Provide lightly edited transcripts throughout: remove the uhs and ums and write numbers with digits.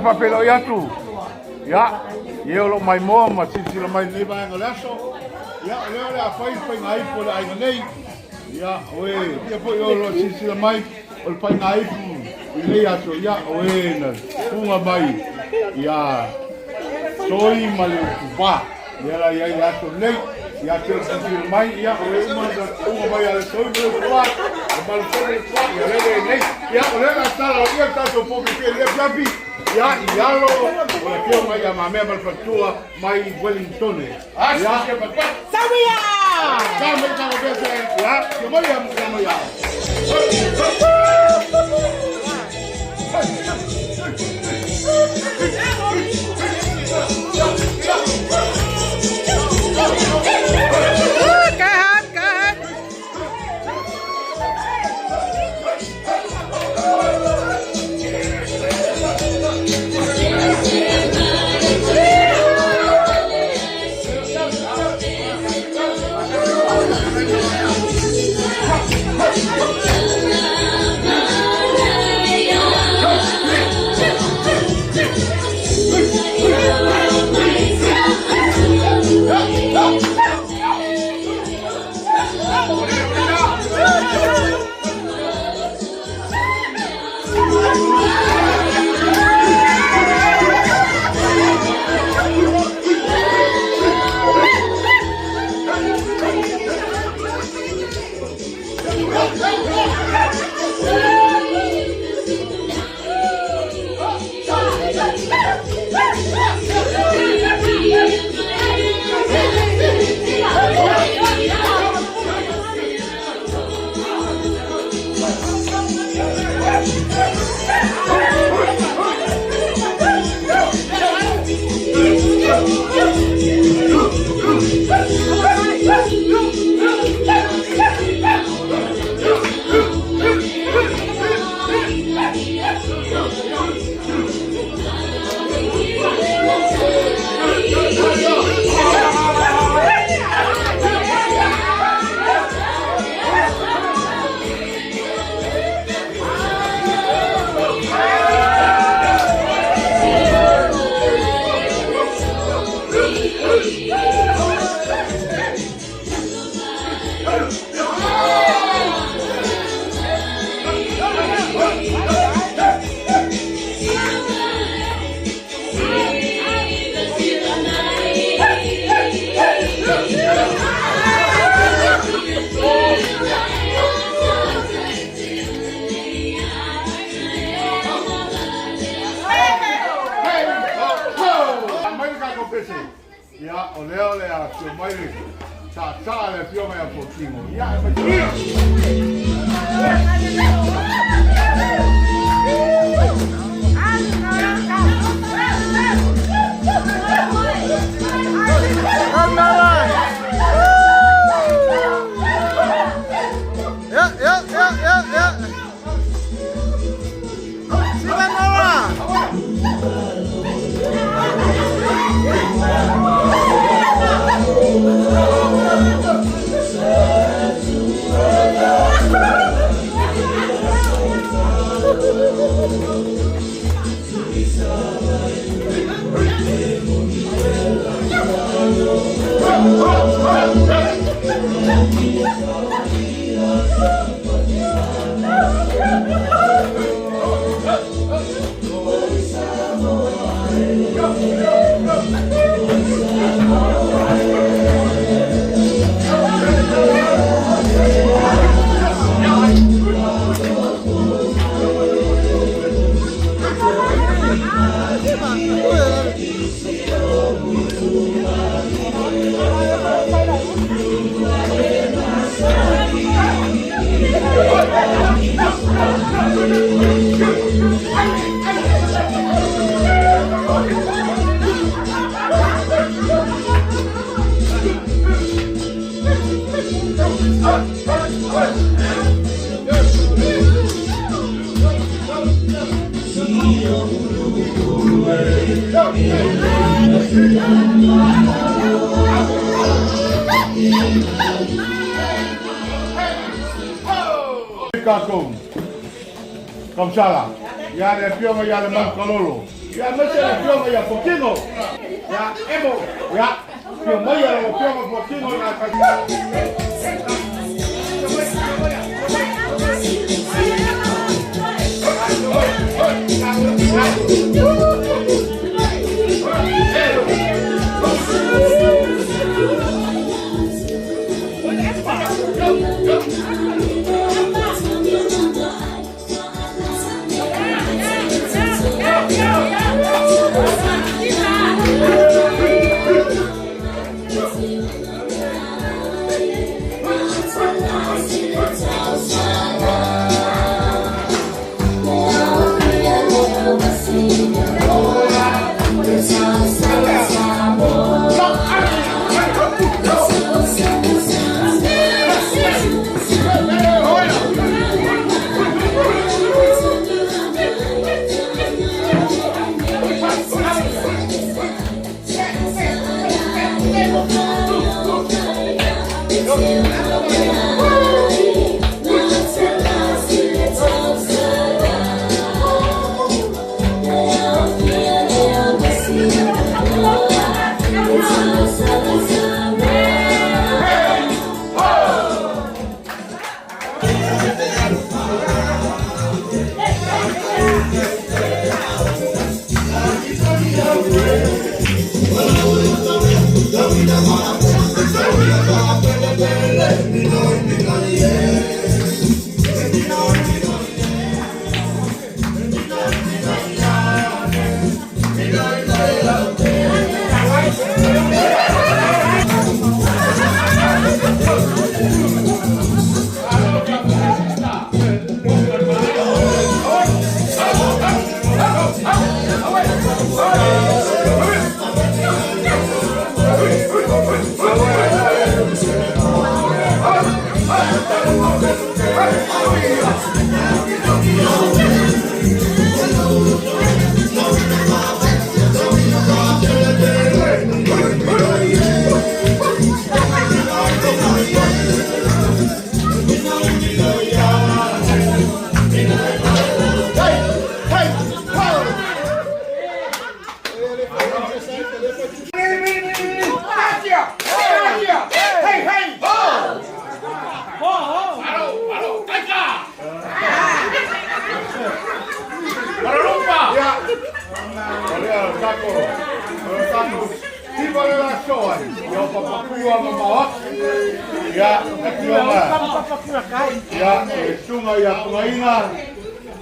papelo ya tu. Ya, eu lo mai mo ma sisi lo mai nei vai ngalaso. Ya, le afai pai ngai po ai nei. Ya, oe, ya po yo lo sisi lo mai o pai ngai pu. Ile aso ya oe na. Punga mai. Ya. Soi male pa. Ya la ya aso nei. Ya te sisi mai ya oe ma da punga mai ale soi male pa. Mal soi pa ya le nei. Ya ole na sala ya ta so po que le plapi. Ya ialo o que mai ya mame mal fatua mai Wellington. Ya Sabia! Kama kama pesa ya, kama ya. Ya, ole a su mai sa le più mai a pochino. Ya, Comme ça là, il y a les pions, il y a les mancololo. Ya mesti la pionga ya pokingo. Ya emo. Ya. Pionga ya pionga pokingo na kasi. Ya, sungai ya pengaina,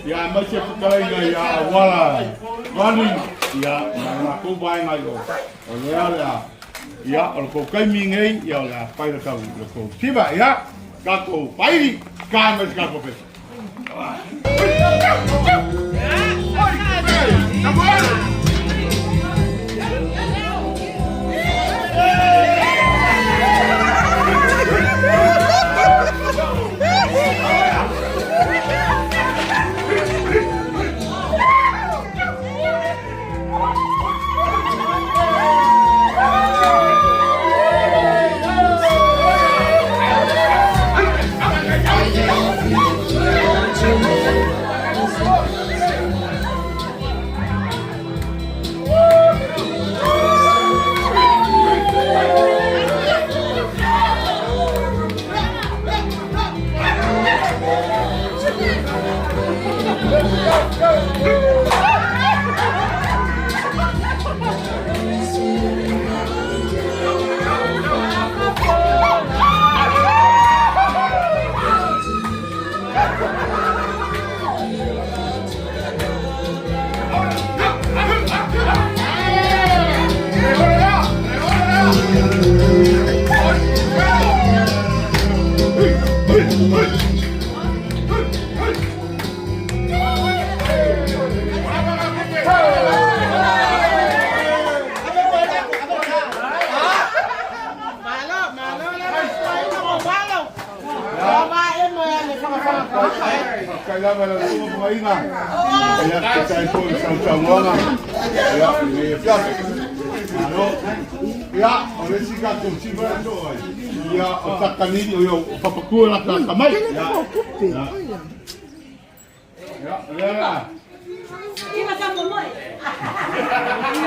ya macam pengaina ya wala, wali, ya aku bayi ngayo, ya, kalau kau mingai, ya lah, pai kau, kau tiba ya, kau pai, kau mesti kau pes. Kailangan lang ito kumaina. Kaya kita ito isang sangonga. Kaya pinayapyat. Ano? Kaya, ulit si Kakong Siba ito. Kaya, otak kanini o yung papakulak na kamay. Ya, ya, ya.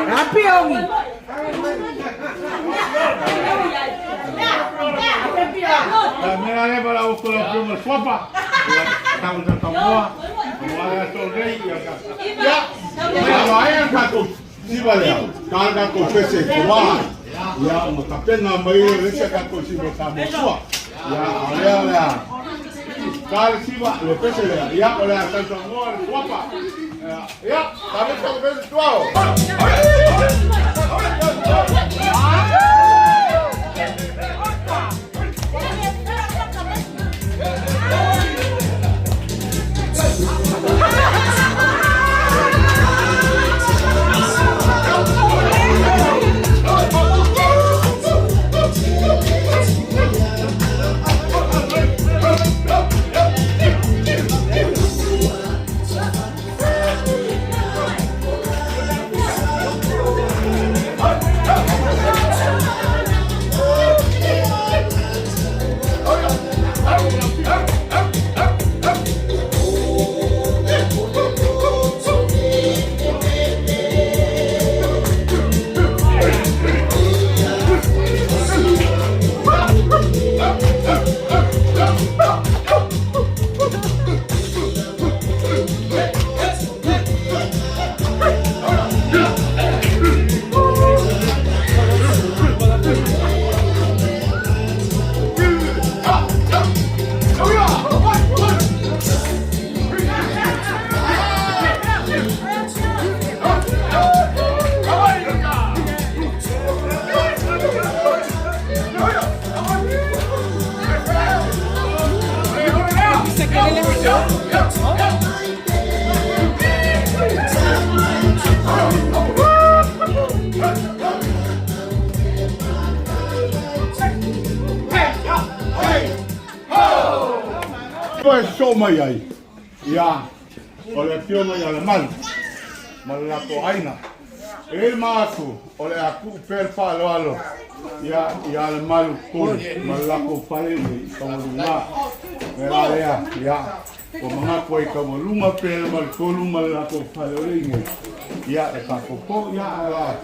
Rapi ongi. Mira, para buscar los primos sopa. Estamos en Tamoa. Como hay estos reyes. Ya. Kalau ayam satu. Si balik. Kalau aku pese kuah. Ya, tapi nama ini rasa aku si bersama kuah. Ya, oleh. Kalau si balik le pese le. Ya, oleh atas semua sopa. Ya, tapi kalau pese tuau. So mai ai. Ya. Oleh tio mai ala mal. Malako aina. El maku oleh aku per palo alo. Ya ala mal ko malako pale ni kamulunga. Meralea ya. Ko mga koi kamulunga per mal ko malako pale ni. Ya kapopo ya.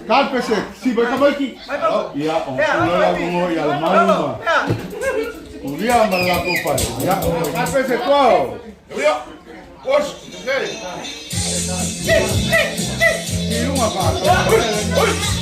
Kalpese si ba kabaki. Ya on la mo ya ala maluma. Ulia malako pale. Ya kalpese ko. Ulia. Os, sério. Tira uma vaca.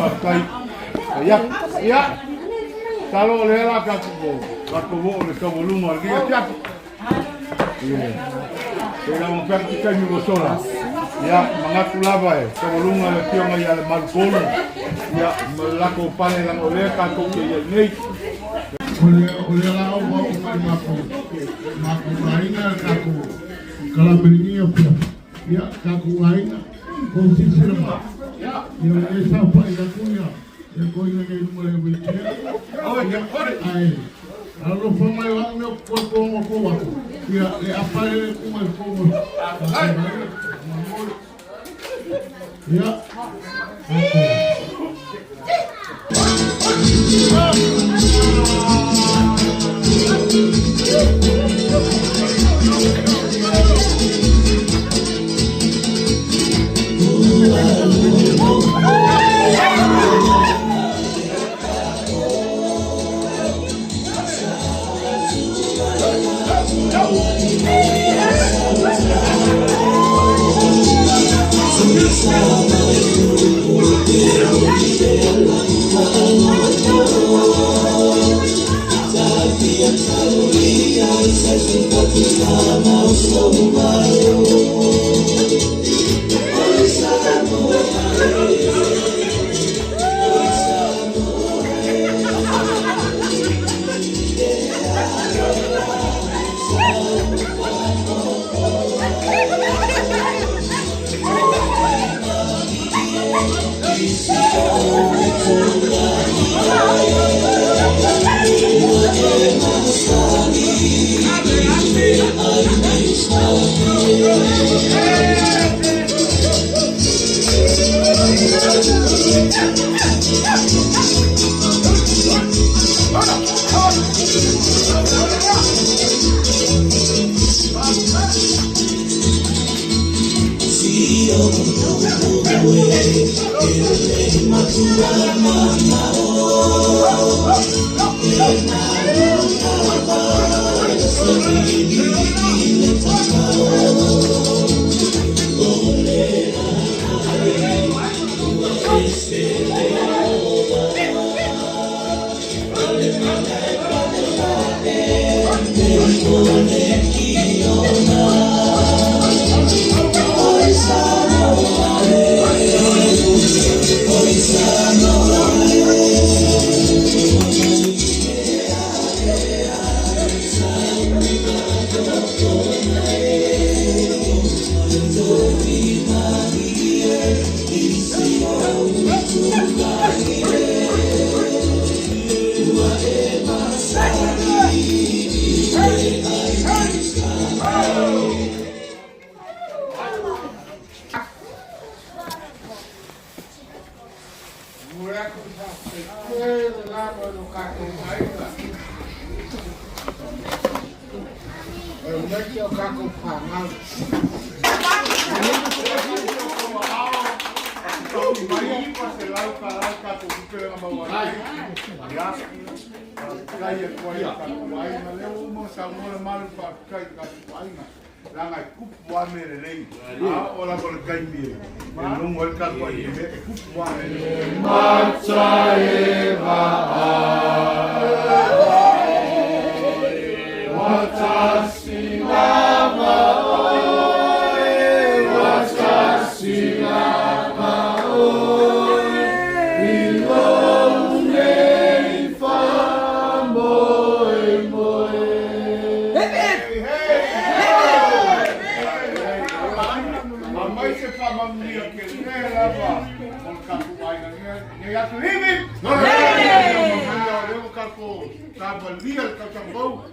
pakai. Ya. Kalau lela kako wo le kavoluma dia tiap. Ela mo perti ka ni sola. Ya, mangaku lava e. Kavoluma le pionga ya le malgolo. Ya, malako pane lang ole kako ke nei. Oleh lah bawa maku lainnya kaku kalau begini ya kaku lainnya konsisi lemak ya yang esa apa yang punya yang kau ingat itu mulai berjaya yang kore kalau pemain orangnya potong ya apa yang kumai ya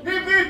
Hip hip!